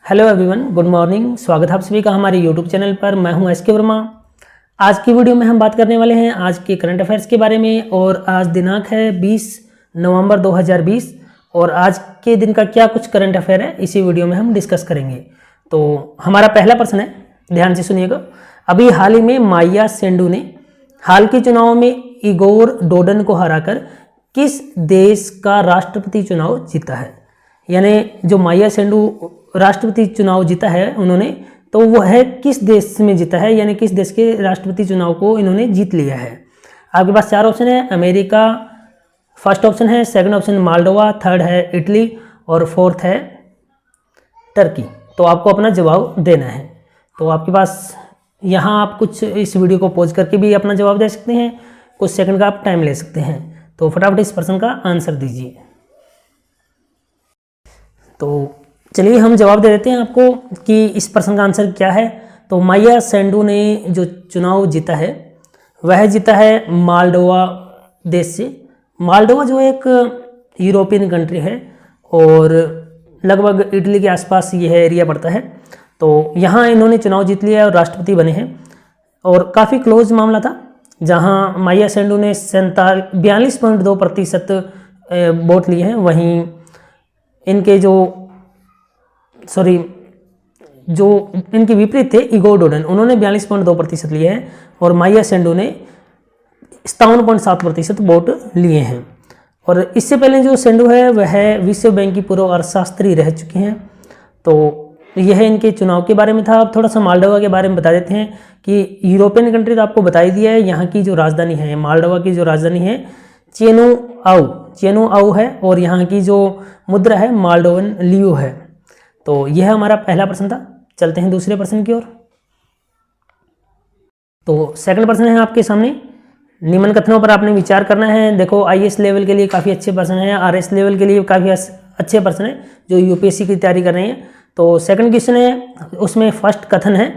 Hello everyone, good morning. स्वागत है आप सभी का हमारे यूट्यूब चैनल पर। मैं हूं एसके वर्मा। आज की वीडियो में हम बात करने वाले हैं आज के करंट अफेयर्स के बारे में। और आज दिनांक है 20 नवंबर 2020 और आज के दिन का क्या कुछ करंट अफेयर है इसी वीडियो में हम डिस्कस करेंगे। तो हमारा पहला प्रश्न है, ध्यान से सुनिएगा। अभी हाल ही में माया सेंडू ने हाल के चुनाव में इगोर डोडन को हराकर किस देश का राष्ट्रपति चुनाव जीता है? यानी जो माया सेंडू राष्ट्रपति चुनाव जीता है उन्होंने, तो वो है किस देश में जीता है, यानी किस देश के राष्ट्रपति चुनाव को इन्होंने जीत लिया है। आपके पास चार ऑप्शन है। अमेरिका फर्स्ट ऑप्शन है, सेकंड ऑप्शन मालडोवा, थर्ड है इटली और फोर्थ है टर्की। तो आपको अपना जवाब देना है। तो आपके पास यहाँ आप कुछ इस वीडियो को पॉज करके भी अपना जवाब दे सकते हैं, कुछ सेकंड का आप टाइम ले सकते हैं। तो फटाफट इस प्रश्न का आंसर दीजिए। तो चलिए हम जवाब दे देते हैं आपको कि इस प्रश्न का आंसर क्या है। तो माया सेंडू ने जो चुनाव जीता है वह जीता है मालडोवा देश से। मालडोवा जो एक यूरोपियन कंट्री है और लगभग इटली के आसपास यह एरिया पड़ता है। तो यहाँ इन्होंने चुनाव जीत लिया और राष्ट्रपति बने हैं। और काफ़ी क्लोज मामला था, जहाँ माया सेंडू ने 42.2% वोट लिए हैं। वहीं इनके जो इनके विपरीत थे इगोर डोडन, उन्होंने 42.2% लिए हैं और माया सेंडू ने 57.7% वोट लिए हैं। और इससे पहले जो सेंडू है वह विश्व बैंक की पूर्व अर्थशास्त्री रह चुके हैं। तो यह इनके चुनाव के बारे में था। अब थोड़ा सा मालडोवा के बारे में बता देते हैं कि यूरोपियन कंट्री तो आपको बता ही दिया है। यहाँ की जो राजधानी है, मालडोवा की जो राजधानी है चेनुआऊ है और यहाँ की जो मुद्रा है मालडोवन लियो है। तो यह हमारा पहला प्रश्न था। चलते हैं दूसरे प्रश्न की ओर। तो सेकंड प्रश्न है आपके सामने, निम्न कथनों पर आपने विचार करना है। देखो आईएएस लेवल के लिए काफ़ी अच्छे प्रश्न हैं, आरएस लेवल के लिए काफ़ी अच्छे प्रश्न हैं जो यूपीएससी की तैयारी कर रहे हैं। तो सेकंड क्वेश्चन है, उसमें फर्स्ट कथन है,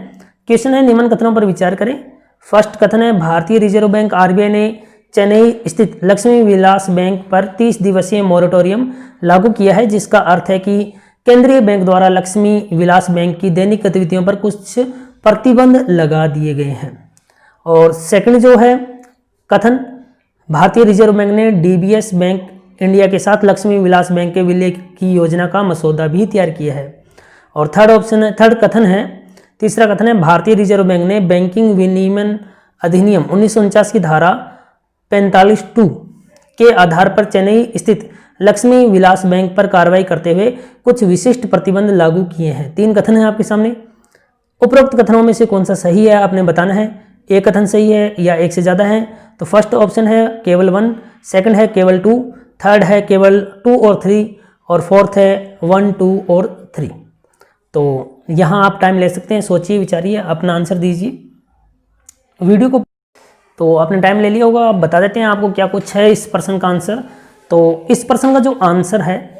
क्वेश्चन है निम्न कथनों पर विचार करें। फर्स्ट कथन है, भारतीय रिजर्व बैंक आरबीआई ने चेन्नई स्थित लक्ष्मी विलास बैंक पर 30 दिवसीय मोरेटोरियम लागू किया है, जिसका अर्थ है कि केंद्रीय बैंक द्वारा लक्ष्मी विलास बैंक की दैनिक गतिविधियों पर कुछ प्रतिबंध लगा दिए गए हैं। और सेकंड जो है कथन, भारतीय रिजर्व बैंक ने डीबीएस बैंक इंडिया के साथ लक्ष्मी विलास बैंक के विलय की योजना का मसौदा भी तैयार किया है। और थर्ड कथन है, तीसरा कथन है, भारतीय रिजर्व बैंक ने बैंकिंग विनियमन अधिनियम 1949 की धारा 45(2) के आधार पर चेन्नई स्थित लक्ष्मी विलास बैंक पर कार्रवाई करते हुए कुछ विशिष्ट प्रतिबंध लागू किए हैं। 3 कथन है आपके सामने। उपरोक्त कथनों में से कौन सा सही है आपने बताना है। एक कथन सही है या एक से ज़्यादा है। तो फर्स्ट ऑप्शन है केवल 1, सेकंड है केवल 2, थर्ड है केवल 2 और 3 और फोर्थ है 1, 2 और 3। तो यहाँ आप टाइम ले सकते हैं, सोचिए विचारिए, अपना आंसर दीजिए वीडियो को। तो आपने टाइम ले लिया होगा। अब बता देते हैं आपको क्या कुछ है इस प्रश्न का आंसर। तो इस प्रश्न का जो आंसर है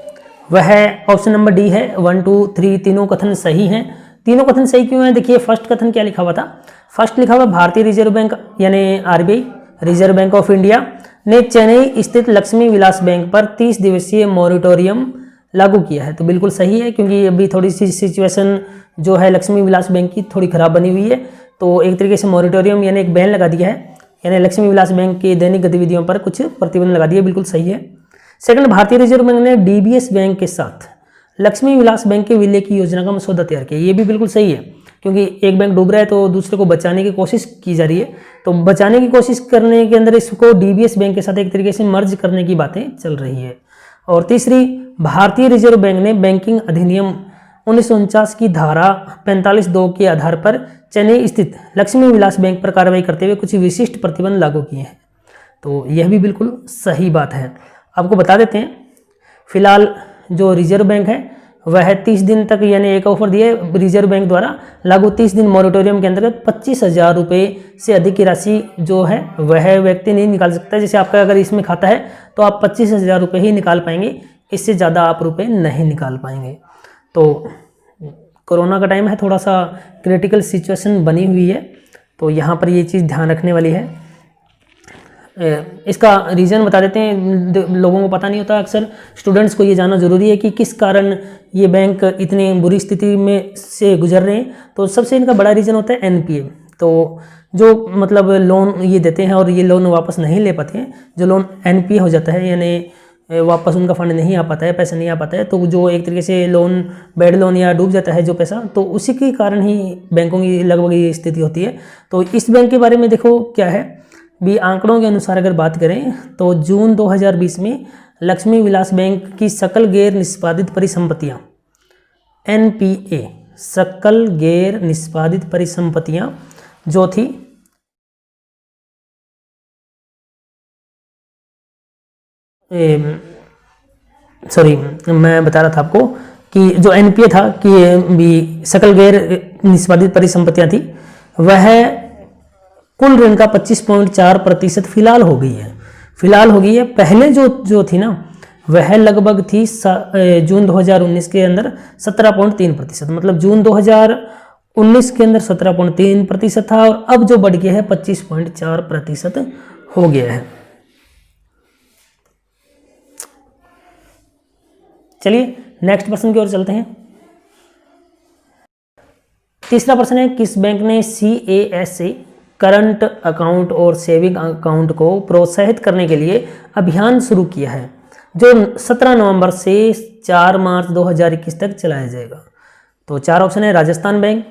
वह ऑप्शन नंबर डी है। 1, 2, 3 तीनों कथन सही हैं। तीनों कथन सही क्यों है? देखिए फर्स्ट कथन क्या लिखा हुआ था। फर्स्ट लिखा हुआ भारतीय रिजर्व बैंक यानी RBI, reserve bank of India ने चेन्नई स्थित लक्ष्मी विलास बैंक पर 30 दिवसीय मोरेटोरियम लागू किया है। तो बिल्कुल सही है, क्योंकि अभी थोड़ी सी सिचुएशन जो है लक्ष्मी विलास बैंक की थोड़ी खराब बनी हुई है। तो एक तरीके से मोरेटोरियम यानी एक बैन लगा दिया है, यानी लक्ष्मी विलास बैंक की दैनिक गतिविधियों पर कुछ प्रतिबंध लगा दिए, बिल्कुल सही है। सेकंड, भारतीय रिजर्व बैंक ने डीबीएस बैंक के साथ लक्ष्मी विलास बैंक के विलय की योजना का मसौदा तैयार किया, ये भी बिल्कुल सही है, क्योंकि एक बैंक डूब रहा है तो दूसरे को बचाने की कोशिश की जा रही है। तो बचाने की कोशिश करने के अंदर इसको डीबीएस बैंक के साथ एक तरीके से मर्ज करने की बातें चल रही है। और तीसरी, भारतीय रिजर्व बैंक ने बैंकिंग अधिनियम 1949 की धारा 45(2) के आधार पर चेन्नई स्थित लक्ष्मी विलास बैंक पर कार्रवाई करते हुए कुछ विशिष्ट प्रतिबंध लागू किए हैं। तो यह भी बिल्कुल सही बात है। आपको बता देते हैं, फिलहाल जो रिजर्व बैंक है वह 30 दिन तक, यानी एक ऑफर दिया है रिजर्व बैंक द्वारा लागू 30 दिन मोरेटोरियम के अंतर्गत 25,000 रुपये से अधिक की राशि जो है वह व्यक्ति नहीं निकाल सकता। जैसे आपका अगर इसमें खाता है तो आप 25,000 रुपये ही निकाल पाएंगे, इससे ज़्यादा आप रुपये नहीं निकाल पाएंगे। तो कोरोना का टाइम है, थोड़ा सा क्रिटिकल सिचुएशन बनी हुई है, तो यहाँ पर ये चीज़ ध्यान रखने वाली है। इसका रीज़न बता देते हैं, लोगों को पता नहीं होता, अक्सर स्टूडेंट्स को ये जानना ज़रूरी है कि किस कारण ये बैंक इतनी बुरी स्थिति में से गुजर रहे हैं। तो सबसे इनका बड़ा रीज़न होता है एनपीए। तो जो मतलब लोन ये देते हैं और ये लोन वापस नहीं ले पाते हैं, जो लोन एनपीए हो जाता है यानी वापस उनका फंड नहीं आ पाता है, पैसा नहीं आ पाता है, तो जो एक तरीके से लोन बैड लोन या डूब जाता है जो पैसा, तो उसी के कारण ही बैंकों की लगभग ये स्थिति होती है। तो इस बैंक के बारे में देखो क्या है भी, आंकड़ों के अनुसार अगर बात करें तो जून 2020 में लक्ष्मी विलास बैंक की सकल गैर निष्पादित परिसंपत्तियां एनपीए, सकल गैर निष्पादित परिसंपत्तियां जो थी सॉरी मैं बता रहा था आपको कि जो एनपीए था कि भी सकल गैर निष्पादित परिसंपत्तियां थी, वह कुल ऋण का 25.4% फिलहाल हो गई है। पहले जो थी ना वह लगभग थी जून 2019 के अंदर 17.3%, मतलब जून 2019 के अंदर 17.3% था और अब जो बढ़ गया है 25.4% हो गया है। चलिए नेक्स्ट प्रश्न की ओर चलते हैं। तीसरा प्रश्न है, किस बैंक ने CASA करंट अकाउंट और सेविंग अकाउंट को प्रोत्साहित करने के लिए अभियान शुरू किया है, जो 17 नवंबर से 4 मार्च 2021 तक चलाया जाएगा? तो 4 ऑप्शन है, Rajasthan bank,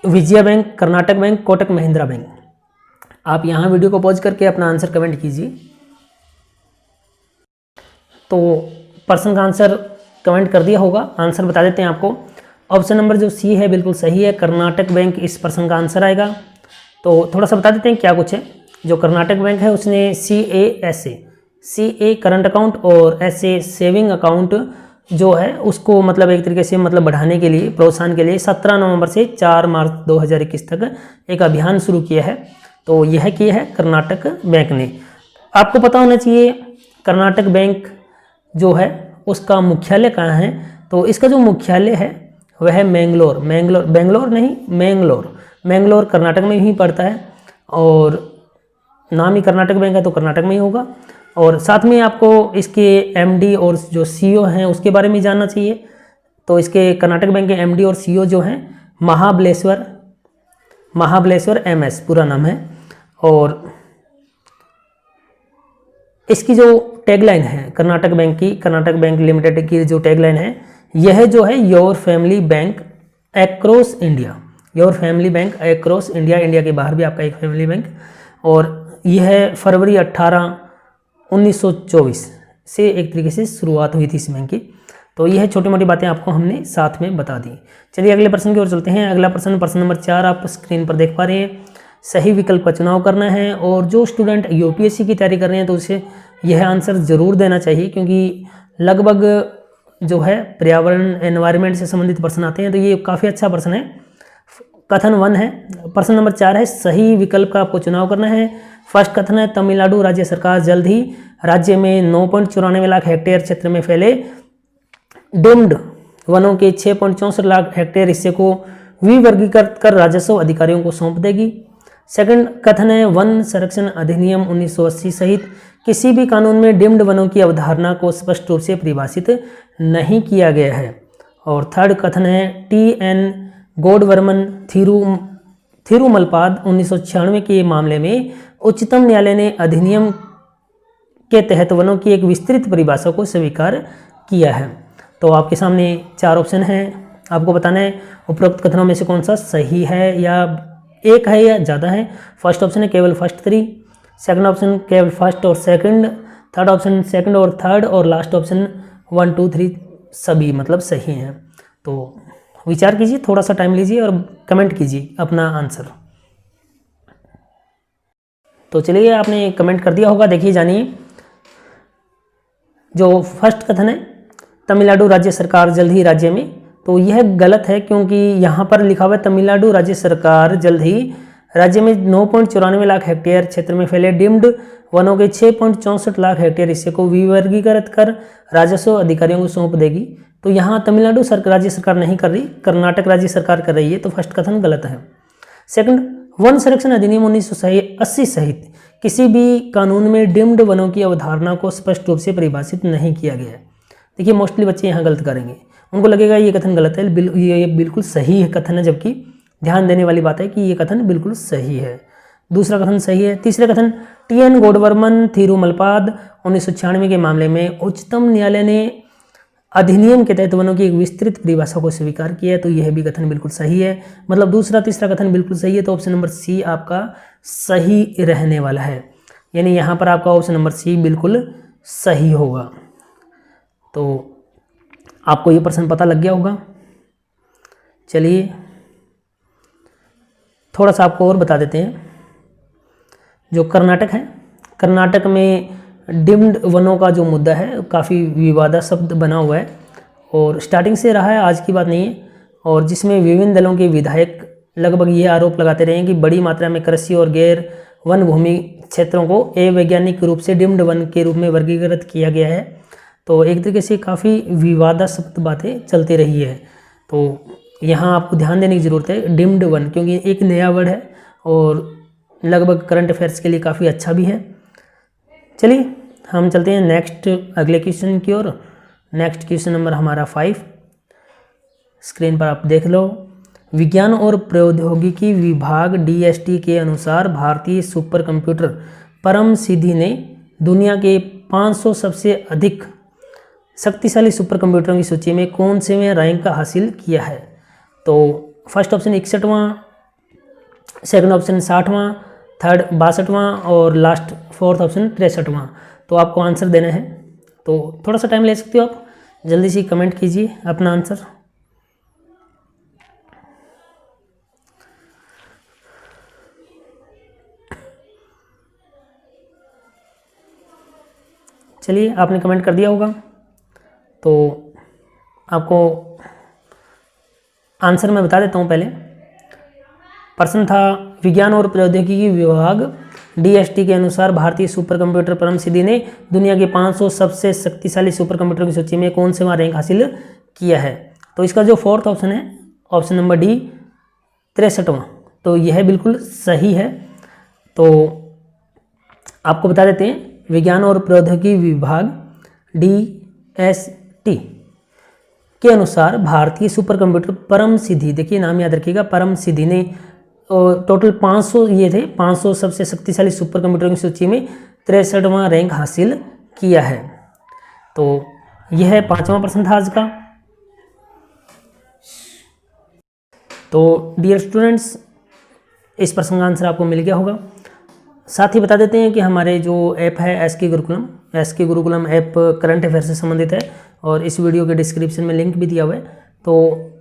Vijaya bank, Karnataka bank, Kotak Mahindra bank. आप यहाँ वीडियो को पॉज करके अपना आंसर कमेंट कीजिए। तो प्रश्न का आंसर कमेंट कर दिया होगा, आंसर बता देते हैं आपको। ऑप्शन नंबर जो सी है बिल्कुल सही है, कर्नाटक बैंक इस प्रश्न का आंसर आएगा। तो थोड़ा सा बता देते हैं क्या कुछ है। जो कर्नाटक बैंक है उसने CA करंट अकाउंट और SA सेविंग अकाउंट जो है उसको मतलब एक तरीके से मतलब बढ़ाने के लिए, प्रोत्साहन के लिए 17 नवंबर से 4 मार्च 2021 तक एक अभियान शुरू किया है। तो यह किया है कर्नाटक बैंक ने। आपको पता होना चाहिए कर्नाटक बैंक जो है उसका मुख्यालय कहाँ है। तो इसका जो मुख्यालय है वह मैंगलोर कर्नाटक में ही पड़ता है और नाम ही कर्नाटक बैंक है तो कर्नाटक में ही होगा। और साथ में आपको इसके MD और जो CEO हैं उसके बारे में जानना चाहिए। तो इसके कर्नाटक बैंक के MD और CEO जो हैं महाबलेश्वर MS पूरा नाम है। और इसकी जो टैगलाइन है कर्नाटक बैंक लिमिटेड की जो टैगलाइन है, यह जो है your family bank across India, India के बाहर भी आपका एक फैमिली बैंक। और यह फरवरी 18, 1924 से एक तरीके से शुरुआत हुई थी इस बैंक की। तो यह छोटी मोटी बातें आपको हमने साथ में बता दी। चलिए अगले प्रश्न की ओर चलते हैं। अगला प्रश्न नंबर 4 आप स्क्रीन पर देख पा रहे हैं। सही विकल्प का चुनाव करना है और जो स्टूडेंट UPSC की तैयारी कर रहे हैं तो उसे यह आंसर ज़रूर देना चाहिए, क्योंकि लगभग जो है पर्यावरण एनवायरनमेंट से संबंधित प्रश्न आते हैं। तो ये काफ़ी अच्छा प्रश्न है। कथन 1 है, प्रश्न नंबर 4 है, सही विकल्प का आपको चुनाव करना है। फर्स्ट कथन है, तमिलनाडु राज्य सरकार जल्द ही राज्य में 9.94 लाख हेक्टेयर क्षेत्र में फैले डीम्ड वनों के 6.64 लाख हेक्टेयर हिस्से को विवर्गीकृत कर राजस्व अधिकारियों को सौंप देगी। सेकंड कथन है, वन संरक्षण अधिनियम 1980 सहित किसी भी कानून में डीम्ड वनों की अवधारणा को स्पष्ट रूप से परिभाषित नहीं किया गया है। और थर्ड कथन है, TN गोडवर्मन थिरुमलपाद 1996 के मामले में उच्चतम न्यायालय ने अधिनियम के तहत वनों की एक विस्तृत परिभाषा को स्वीकार किया है। तो आपके सामने 4 ऑप्शन हैं, आपको बताना है उपरोक्त कथनों में से कौन सा सही है, या एक है या ज़्यादा है। फर्स्ट ऑप्शन है केवल फर्स्ट 3, सेकंड ऑप्शन केवल फर्स्ट और सेकंड, थर्ड ऑप्शन सेकंड और थर्ड, और लास्ट ऑप्शन 1, 2, 3 सभी मतलब सही हैं। तो विचार कीजिए, थोड़ा सा टाइम लीजिए और कमेंट कीजिए अपना आंसर। तो चलिए आपने कमेंट कर दिया होगा, देखिए जानिए। जो फर्स्ट कथन है तमिलनाडु राज्य सरकार जल्द ही राज्य में, तो यह गलत है, क्योंकि यहाँ पर लिखा हुआ है तमिलनाडु राज्य सरकार जल्द ही राज्य में 9.94 लाख हेक्टेयर क्षेत्र में फैले डीम्ड वनों के 6.64 लाख हेक्टेयर हिस्से को विवर्गीकृत कर राजस्व अधिकारियों को सौंप देगी। तो यहाँ तमिलनाडु राज्य सरकार नहीं कर रही, कर्नाटक राज्य सरकार कर रही है, तो फर्स्ट कथन गलत है। सेकंड, वन संरक्षण अधिनियम 1980 सहित किसी भी कानून में डिम्ड वनों की अवधारणा को स्पष्ट रूप से परिभाषित नहीं किया गया है। देखिए मोस्टली बच्चे यहाँ गलत करेंगे, उनको लगेगा ये कथन गलत है, ये बिल्कुल सही है कथन है, जबकि ध्यान देने वाली बात है कि ये कथन बिल्कुल सही है। दूसरा कथन सही है। तीसरा कथन, टी.एन. गोडवर्मन थिरुमलपाद 1996 के मामले में उच्चतम न्यायालय ने अधिनियम के तहत वनों की एक विस्तृत परिभाषा को स्वीकार किया है, तो यह भी कथन बिल्कुल सही है। मतलब दूसरा तीसरा कथन बिल्कुल सही है, तो ऑप्शन नंबर सी आपका सही रहने वाला है। यानी यहाँ पर आपका ऑप्शन नंबर सी बिल्कुल सही होगा। तो आपको ये प्रश्न पता लग गया होगा। चलिए थोड़ा सा आपको और बता देते हैं। जो कर्नाटक है, कर्नाटक में डिम्ड वनों का जो मुद्दा है काफ़ी विवादास्पद बना हुआ है और स्टार्टिंग से रहा है, आज की बात नहीं है। और जिसमें विभिन्न दलों के विधायक लगभग ये आरोप लगाते रहे हैं कि बड़ी मात्रा में कृषि और गैर वन भूमि क्षेत्रों को अवैज्ञानिक रूप से डिम्ड वन के रूप में वर्गीकृत किया गया है। तो एक तरीके से काफ़ी विवादास्पद बातें चलती रही है। तो यहाँ आपको ध्यान देने की ज़रूरत है डिम्ड वन, क्योंकि एक नया वर्ड है और लगभग करंट अफेयर्स के लिए काफ़ी अच्छा भी है। चलिए हम चलते हैं नेक्स्ट अगले क्वेश्चन की ओर। नेक्स्ट क्वेश्चन नंबर हमारा 5 स्क्रीन पर आप देख लो। विज्ञान और प्रौद्योगिकी विभाग DST के अनुसार भारतीय सुपर कंप्यूटर परम सिद्धि ने दुनिया के 500 सबसे अधिक शक्तिशाली सुपर कंप्यूटरों की सूची में कौन से में रैंक हासिल किया है। तो फर्स्ट ऑप्शन 61वां, सेकंड ऑप्शन 60वां, थर्ड 62वां और लास्ट फोर्थ ऑप्शन 63वां। तो आपको आंसर देना है, तो थोड़ा सा टाइम ले सकते हो आप, जल्दी से कमेंट कीजिए अपना आंसर। चलिए आपने कमेंट कर दिया होगा, तो आपको आंसर मैं बता देता हूँ। पहले प्रश्न था विज्ञान और प्रौद्योगिकी विभाग DST के अनुसार भारतीय सुपर कंप्यूटर परम सिद्धि ने दुनिया के 500 सबसे शक्तिशाली सुपर कंप्यूटर की सूची में कौन से वहाँ रैंक हासिल किया है। तो इसका जो फोर्थ ऑप्शन है, ऑप्शन नंबर डी 63वां, तो यह बिल्कुल सही है। तो आपको बता देते हैं विज्ञान और प्रौद्योगिकी विभाग DST के अनुसार भारतीय सुपर कंप्यूटर परम सिद्धि, देखिए नाम याद रखिएगा, परम सिद्धि ने टोटल 500 ये थे 500 सबसे शक्तिशाली सुपर कंप्यूटरों की सूची में 63वां रैंक हासिल किया है। तो यह 5वां प्रश्न था आज का। तो डियर स्टूडेंट्स, इस प्रश्न का आंसर आपको मिल गया होगा। साथ ही बता देते हैं कि हमारे जो ऐप है S K Gurukulam app current affair से संबंधित है और इस वीडियो के डिस्क्रिप्शन में लिंक भी दिया हुआ है। तो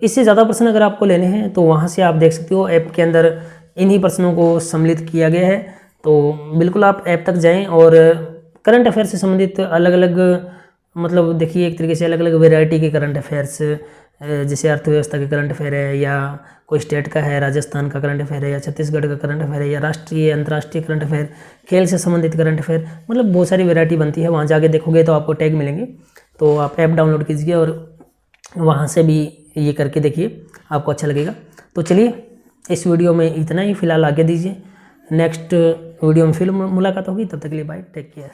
इससे ज़्यादा प्रश्न अगर आपको लेने हैं तो वहाँ से आप देख सकते हो, ऐप के अंदर इन्हीं प्रश्नों को सम्मिलित किया गया है। तो बिल्कुल आप ऐप तक जाएं और करंट अफेयर से संबंधित अलग अलग, मतलब देखिए एक तरीके से अलग अलग वैरायटी के करंट अफेयर्स, जैसे अर्थव्यवस्था के करंट अफेयर है, या कोई स्टेट का है, राजस्थान का करंट अफेयर है, या छत्तीसगढ़ का करंट अफेयर है, या राष्ट्रीय अंतर्राष्ट्रीय करंट अफेयर, खेल से संबंधित करंट अफेयर, मतलब बहुत सारी वैरायटी बनती है। वहाँ जाके देखोगे तो आपको टैग मिलेंगे, तो आप ऐप डाउनलोड कीजिए और वहाँ से भी ये करके देखिए, आपको अच्छा लगेगा। तो चलिए इस वीडियो में इतना ही, फिलहाल आगे दीजिए, नेक्स्ट वीडियो में फिर मुलाकात होगी, तब तक के लिए बाय, टेक केयर।